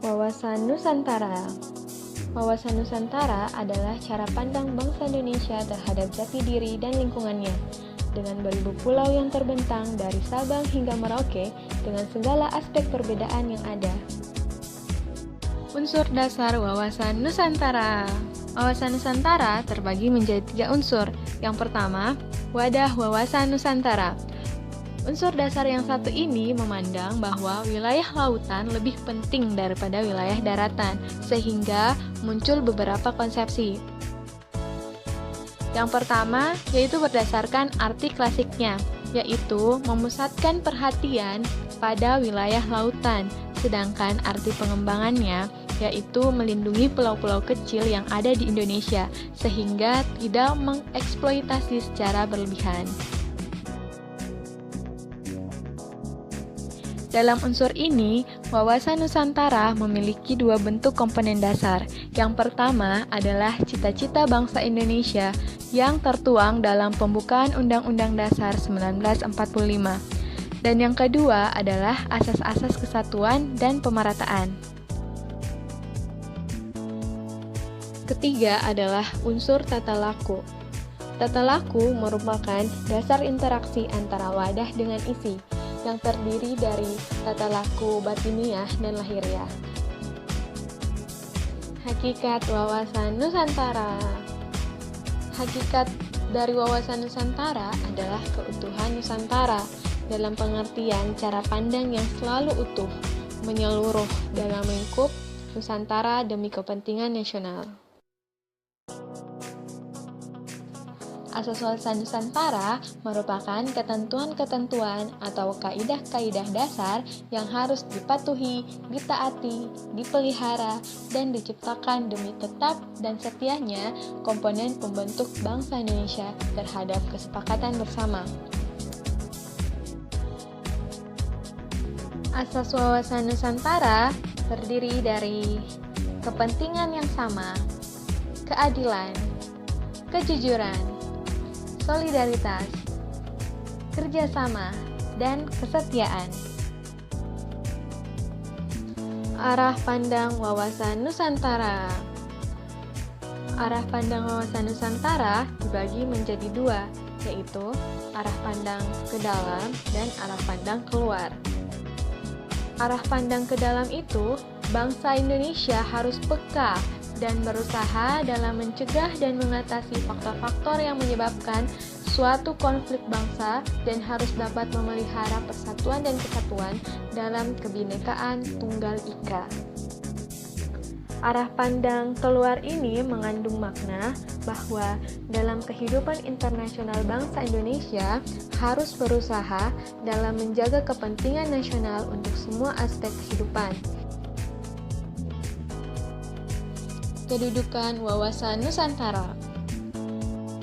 Wawasan Nusantara. Wawasan Nusantara adalah cara pandang bangsa Indonesia terhadap jati diri dan lingkungannya. Dengan beribu pulau yang terbentang dari Sabang hingga Merauke dengan segala aspek perbedaan yang ada. Unsur dasar wawasan Nusantara. Wawasan Nusantara terbagi menjadi 3 unsur. Yang pertama, wadah wawasan Nusantara. Unsur dasar yang satu ini memandang bahwa wilayah lautan lebih penting daripada wilayah daratan, sehingga muncul beberapa konsepsi. Yang pertama, yaitu berdasarkan arti klasiknya, yaitu memusatkan perhatian pada wilayah lautan, sedangkan arti pengembangannya yaitu melindungi pulau-pulau kecil yang ada di Indonesia, sehingga tidak mengeksploitasi secara berlebihan. Dalam unsur ini, wawasan Nusantara memiliki 2 bentuk komponen dasar. Yang pertama adalah cita-cita bangsa Indonesia yang tertuang dalam pembukaan Undang-Undang Dasar 1945. Dan yang kedua adalah asas-asas kesatuan dan pemerataan. Ketiga adalah unsur tata laku. Tata laku merupakan dasar interaksi antara wadah dengan isi, yang terdiri dari tata laku batiniah dan lahiriah. Hakikat wawasan Nusantara. Hakikat dari wawasan Nusantara adalah keutuhan Nusantara dalam pengertian cara pandang yang selalu utuh, menyeluruh dalam lingkup Nusantara demi kepentingan nasional. Asas wawasan Nusantara merupakan ketentuan-ketentuan atau kaidah-kaidah dasar yang harus dipatuhi, ditaati, dipelihara, dan diciptakan demi tetap dan setianya komponen pembentuk bangsa Indonesia terhadap kesepakatan bersama. Asas wawasan Nusantara terdiri dari kepentingan yang sama, keadilan, kejujuran, solidaritas, kerjasama, dan kesetiaan. Arah pandang wawasan Nusantara. Arah pandang wawasan Nusantara dibagi menjadi 2, yaitu arah pandang ke dalam dan arah pandang keluar. Arah pandang ke dalam itu, bangsa Indonesia harus peka dan berusaha dalam mencegah dan mengatasi faktor-faktor yang menyebabkan suatu konflik bangsa dan harus dapat memelihara persatuan dan kesatuan dalam kebinekaan Tunggal Ika. Arah pandang keluar ini mengandung makna bahwa dalam kehidupan internasional bangsa Indonesia harus berusaha dalam menjaga kepentingan nasional untuk semua aspek kehidupan. Kedudukan wawasan Nusantara.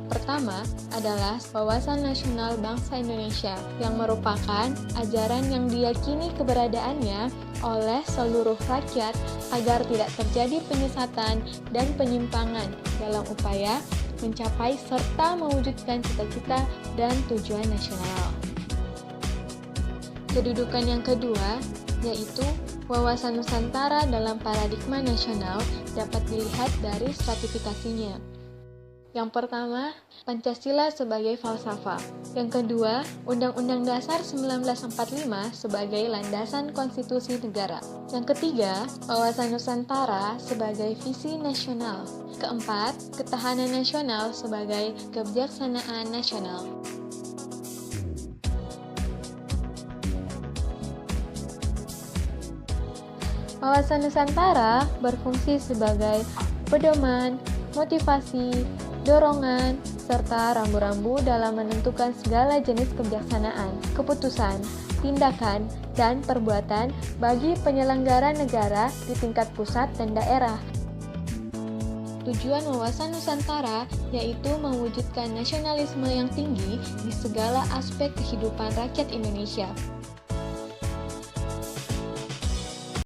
Pertama adalah wawasan nasional bangsa Indonesia yang merupakan ajaran yang diyakini keberadaannya oleh seluruh rakyat agar tidak terjadi penyesatan dan penyimpangan dalam upaya mencapai serta mewujudkan cita-cita dan tujuan nasional. Kedudukan yang kedua yaitu wawasan Nusantara dalam paradigma nasional dapat dilihat dari stratifikasinya. Yang pertama, Pancasila sebagai falsafah. Yang kedua, Undang-Undang Dasar 1945 sebagai landasan konstitusi negara. Yang ketiga, wawasan Nusantara sebagai visi nasional. Keempat, ketahanan nasional sebagai kebijaksanaan nasional. Wawasan Nusantara berfungsi sebagai pedoman, motivasi, dorongan, serta rambu-rambu dalam menentukan segala jenis kebijaksanaan, keputusan, tindakan, dan perbuatan bagi penyelenggara negara di tingkat pusat dan daerah. Tujuan wawasan Nusantara yaitu mewujudkan nasionalisme yang tinggi di segala aspek kehidupan rakyat Indonesia.